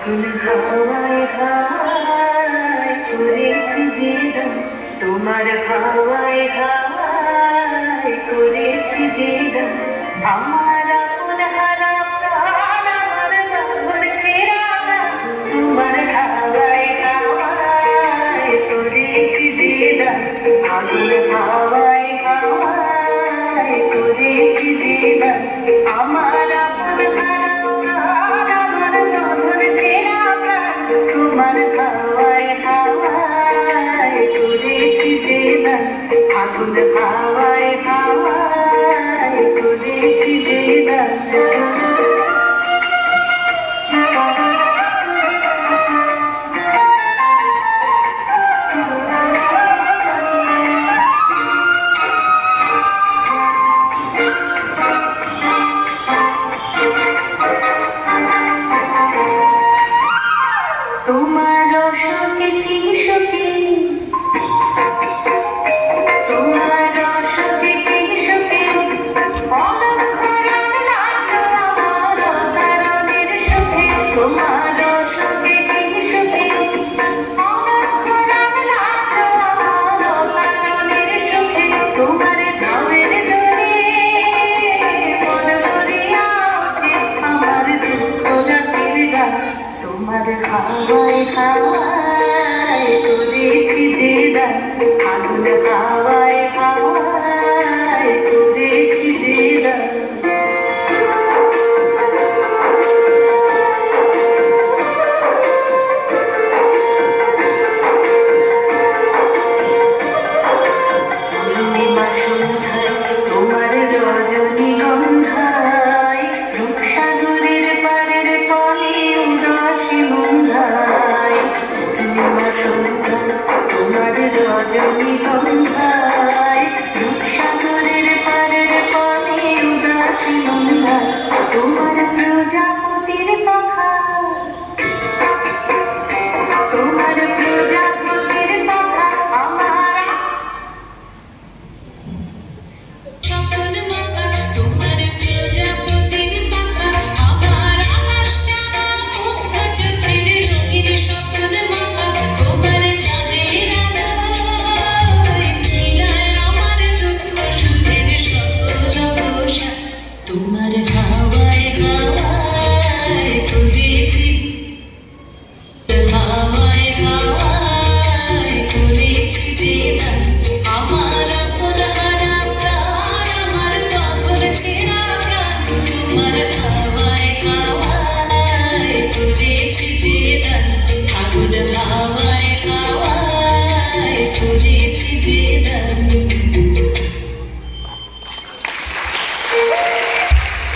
আগুন হাওয়ায় হাওয়ায় করেছি যে দাম, তোমার হাওয়ায় হাওয়ায় করেছি যে দাম। আমার আপন হারা প্রাণ, আমার বাঁধন ছেঁড়া প্রাণ, তোমার হাওয়ায় হাওয়ায় করেছি যে দাম। আগুন হাওয়ায় হাওয়ায় করেছি যে দাম। আমার আপন হারা প্রাণ, আমার বাঁধন ছেঁড়া প্রাণ, তোমার হাওয়ায় হাওয়ায় করেছি যে দাম। আগুন হাওয়ায় হাওয়ায় করেছি যে দাম। তোমার অসুখে কি সুখে, তোমার অসুখে কি সুখে, অলক্ষণে লাগলো আমার অকারণের সুখে। তোমার অসুখে কি সুখে, অলক্ষণে লাগলো আমার অকারণের সুখে। তোমার ঝামের দরে মন ভরিয়া ওঠে আমার দুঃখ রাতের গান। তোমার হাওয়ায় হাওয়ায় করেছি যে দাম। আগুন হাওয়ায় হাওয়ায় করেছি যে দাম। পূর্ণিমা সন্ধ্যায় তোমার রজনীগন্ধায়, রূপসাগরের পাড়ের পরে উদাসী মন্ধায়। পূর্ণিমা সন্ধ্যায় তোমার রজনীগন্ধায়, রূপসাগরের পাড়ের পরে উদাসী